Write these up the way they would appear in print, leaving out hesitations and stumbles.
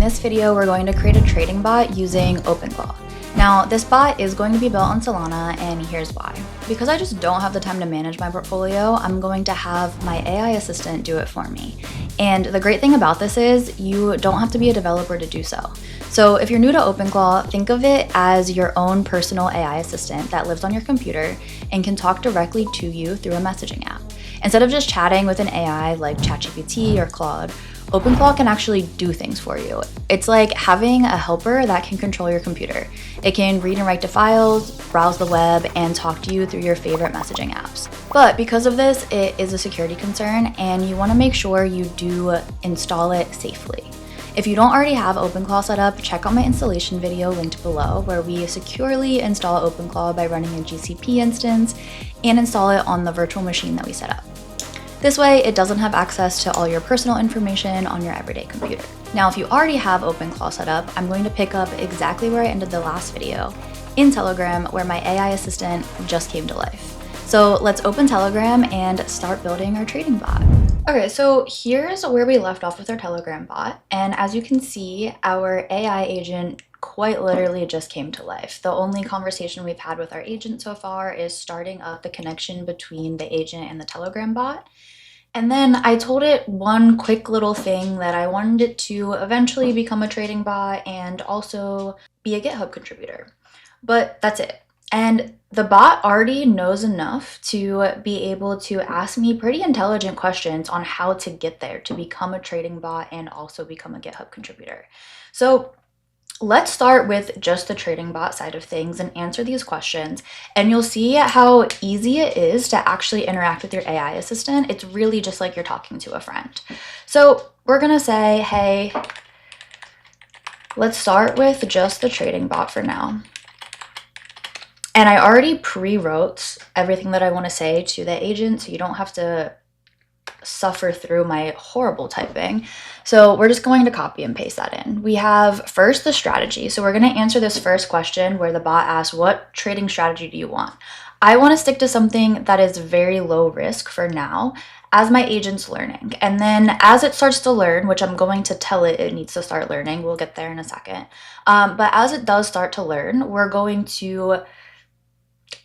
this video, we're going to create a trading bot using OpenClaw. Now, this bot is going to be built on Solana, and here's why. Because I just don't have the time to manage my portfolio, I'm going to have my AI assistant do it for me. And the great thing about this is you don't have to be a developer to do so. So if you're new to OpenClaw, think of it as your own personal AI assistant that lives on your computer and can talk directly to you through a messaging app. Instead of just chatting with an AI like ChatGPT or Claude, OpenClaw can actually do things for you. It's like having a helper that can control your computer. It can read and write to files, browse the web, and talk to you through your favorite messaging apps. But because of this, it is a security concern, and you want to make sure you do install it safely. If you don't already have OpenClaw set up, check out my installation video linked below, where we securely install OpenClaw by running a GCP instance and install it on the virtual machine that we set up. This way, it doesn't have access to all your personal information on your everyday computer. Now, if you already have OpenClaw set up, I'm going to pick up exactly where I ended the last video in Telegram, where my AI assistant just came to life. So let's open Telegram and start building our trading bot. Okay, so here's where we left off with our Telegram bot. And as you can see, our AI agent quite literally just came to life. The only conversation we've had with our agent so far is starting up the connection between the agent and the Telegram bot. And then I told it one quick little thing that I wanted it to eventually become a trading bot and also be a GitHub contributor. But that's it. And the bot already knows enough to be able to ask me pretty intelligent questions on how to get there to become a trading bot and also become a GitHub contributor. So let's start with just the trading bot side of things and answer these questions, and you'll see how easy it is to actually interact with your AI assistant. It's really just like you're talking to a friend. So we're gonna say, hey, let's start with just the trading bot for now. And I already pre-wrote everything that I want to say to the agent, so you don't have to suffer through my horrible typing. So we're just going to copy and paste that in. We have first the strategy. So we're going to answer this first question where the bot asks, what trading strategy do you want? I want to stick to something that is very low risk for now as my agent's learning. And then as it starts to learn, which I'm going to tell it it needs to start learning, we'll get there in a second. But as it does start to learn, we're going to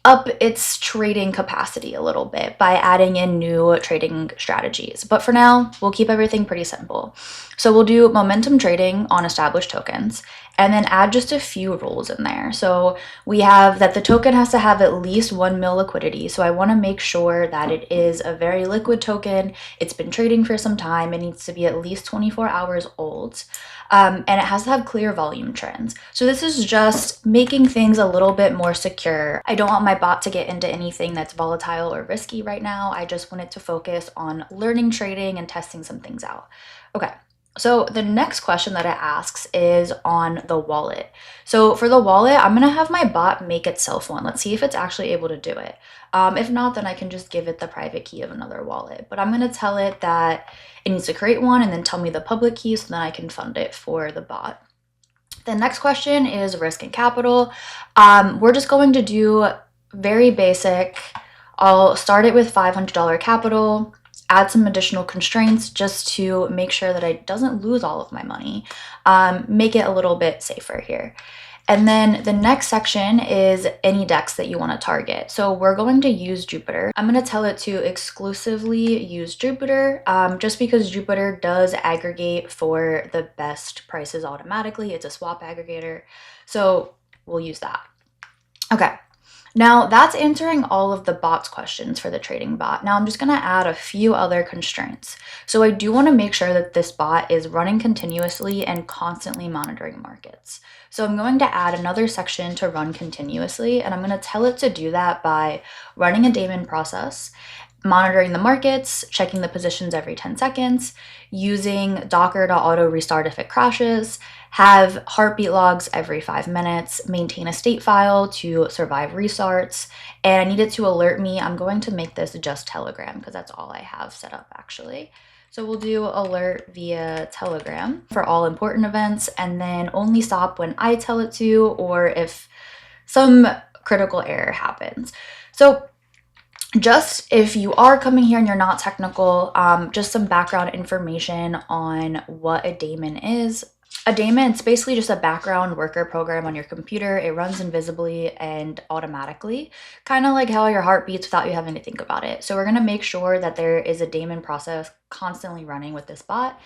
up its trading capacity a little bit by adding in new trading strategies. But for now, we'll keep everything pretty simple. So we'll do momentum trading on established tokens and then add just a few rules in there. So we have that the token has to have at least 1 mil liquidity. So I want to make sure that it is a very liquid token. It's been trading for some time. It needs to be at least 24 hours old. And it has to have clear volume trends. So this is just making things a little bit more secure. I don't want my bot to get into anything that's volatile or risky right now. I just want it to focus on learning trading and testing some things out. Okay. So the next question that it asks is on the wallet. So for the wallet, I'm going to have my bot make itself one. Let's see if it's actually able to do it. If not, then I can just give it the private key of another wallet. But I'm going to tell it that it needs to create one and then tell me the public key so then I can fund it for the bot. The next question is risk and capital. We're just going to do very basic. I'll start it with $500 capital. Add some additional constraints just to make sure that I doesn't lose all of my money, make it a little bit safer here. And then the next section is any DEX that you want to target. So we're going to use Jupiter. I'm going to tell it to exclusively use Jupiter just because Jupiter does aggregate for the best prices automatically. It's a swap aggregator. So we'll use that. Okay. Now that's answering all of the bot's questions for the trading bot. Now I'm just going to add a few other constraints. So I do want to make sure that this bot is running continuously and constantly monitoring markets. So I'm going to add another section to run continuously, and I'm going to tell it to do that by running a daemon process, monitoring the markets, checking the positions every 10 seconds, using Docker to auto restart if it crashes, have heartbeat logs every 5 minutes, maintain a state file to survive restarts, and I need it to alert me. I'm going to make this just Telegram because that's all I have set up actually. So we'll do alert via Telegram for all important events and then only stop when I tell it to or if some critical error happens. So just if you are coming here and you're not technical, just some background information on what a daemon is. A daemon, it's basically just a background worker program on your computer. It runs invisibly and automatically, kind of like how your heart beats without you having to think about it. So we're gonna make sure that there is a daemon process constantly running with this bot.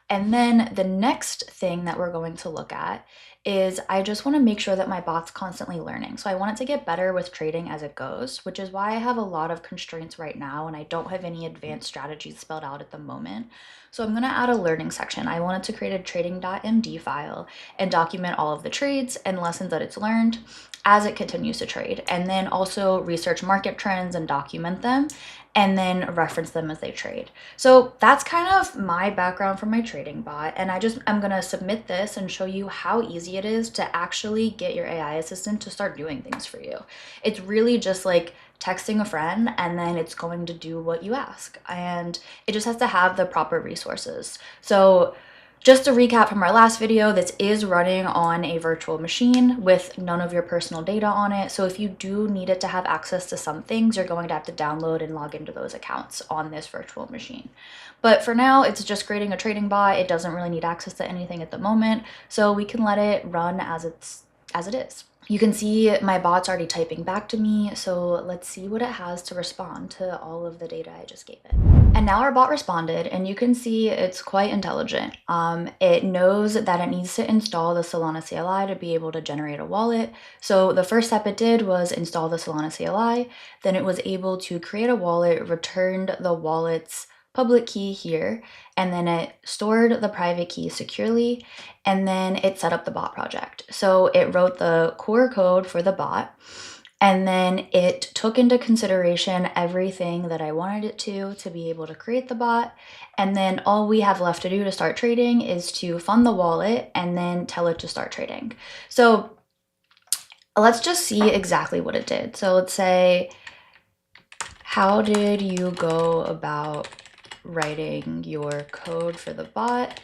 And then the next thing that we're going to look at is I just want to make sure that my bot's constantly learning. So I want it to get better with trading as it goes, which is why I have a lot of constraints right now and I don't have any advanced strategies spelled out at the moment. So I'm going to add a learning section. I wanted to create a trading.md file and document all of the trades and lessons that it's learned as it continues to trade, and then also research market trends and document them, and then reference them as they trade. So that's kind of my background for my trading bot. And I'm gonna submit this and show you how easy it is to actually get your AI assistant to start doing things for you. It's really just like texting a friend and then it's going to do what you ask. And it just has to have the proper resources. So just to recap from our last video, this is running on a virtual machine with none of your personal data on it. So if you do need it to have access to some things, you're going to have to download and log into those accounts on this virtual machine. But for now, it's just creating a trading bot. It doesn't really need access to anything at the moment, so we can let it run as it is. You can see my bot's already typing back to me, so let's see what it has to respond to all of the data I just gave it. And now our bot responded, and you can see it's quite intelligent. It knows that it needs to install the Solana CLI to be able to generate a wallet. So the first step it did was install the Solana CLI. Then it was able to create a wallet, returned the wallet's public key here, and then it stored the private key securely, and then it set up the bot project. So it wrote the core code for the bot, and then it took into consideration everything that I wanted it to be able to create the bot. And then all we have left to do to start trading is to fund the wallet and then tell it to start trading. So let's just see exactly what it did. So let's say, how did you go about writing your code for the bot?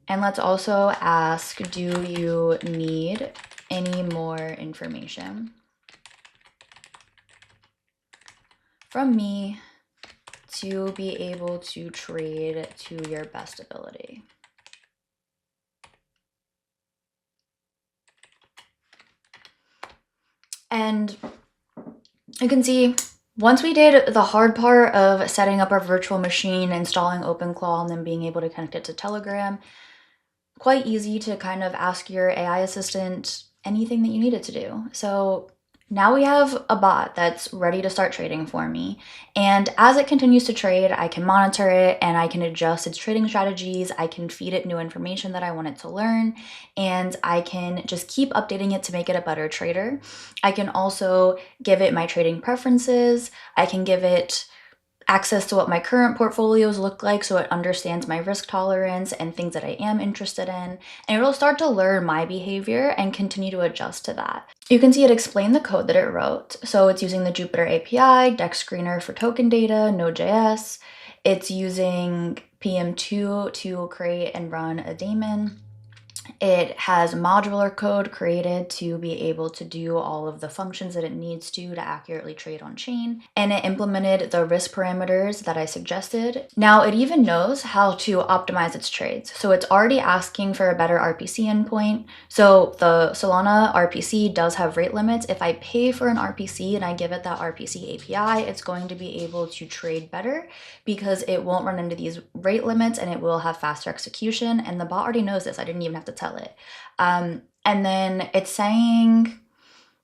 And let's also ask, do you need any more information from me to be able to trade to your best ability? And you can see, once we did the hard part of setting up our virtual machine, installing OpenClaw, and then being able to connect it to Telegram, quite easy to kind of ask your AI assistant anything that you need it to do. So now we have a bot that's ready to start trading for me. And as it continues to trade, I can monitor it and I can adjust its trading strategies. I can feed it new information that I want it to learn, and I can just keep updating it to make it a better trader. I can also give it my trading preferences. I can give it access to what my current portfolios look like so it understands my risk tolerance and things that I am interested in, and it'll start to learn my behavior and continue to adjust to that. You can see it explain the code that it wrote. So it's using the Jupyter API, Dex Screener for token data, Node.js. It's using PM2 to create and run a daemon. It has modular code created to be able to do all of the functions that it needs to accurately trade on chain. And it implemented the risk parameters that I suggested. Now it even knows how to optimize its trades. So it's already asking for a better RPC endpoint. So the Solana RPC does have rate limits. If I pay for an RPC and I give it that RPC API, it's going to be able to trade better because it won't run into these rate limits and it will have faster execution. And the bot already knows this. I didn't even have to tell it. And then it's saying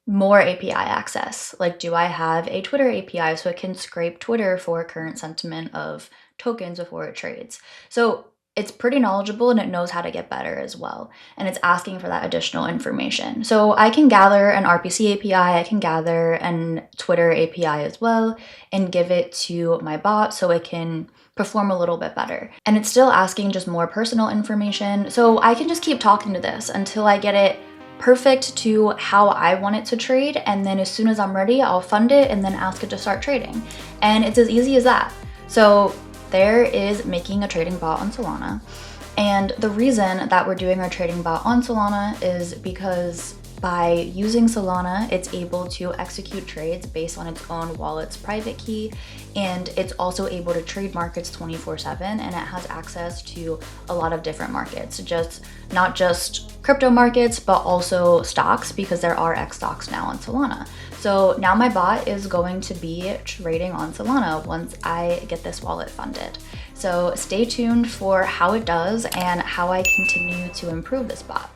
more API access. Like, do I have a Twitter API so it can scrape Twitter for current sentiment of tokens before it trades? So it's pretty knowledgeable and it knows how to get better as well. And it's asking for that additional information. So I can gather an RPC API, I can gather an Twitter API as well and give it to my bot so it can perform a little bit better. And it's still asking just more personal information. So I can just keep talking to this until I get it perfect to how I want it to trade. And then as soon as I'm ready, I'll fund it and then ask it to start trading. And it's as easy as that. So there is making a trading bot on Solana. And the reason that we're doing our trading bot on Solana is because By using Solana, it's able to execute trades based on its own wallet's private key, and it's also able to trade markets 24/7, and it has access to a lot of different markets, just not just crypto markets, but also stocks, because there are X stocks now on Solana. So now my bot is going to be trading on Solana once I get this wallet funded. So stay tuned for how it does and how I continue to improve this bot.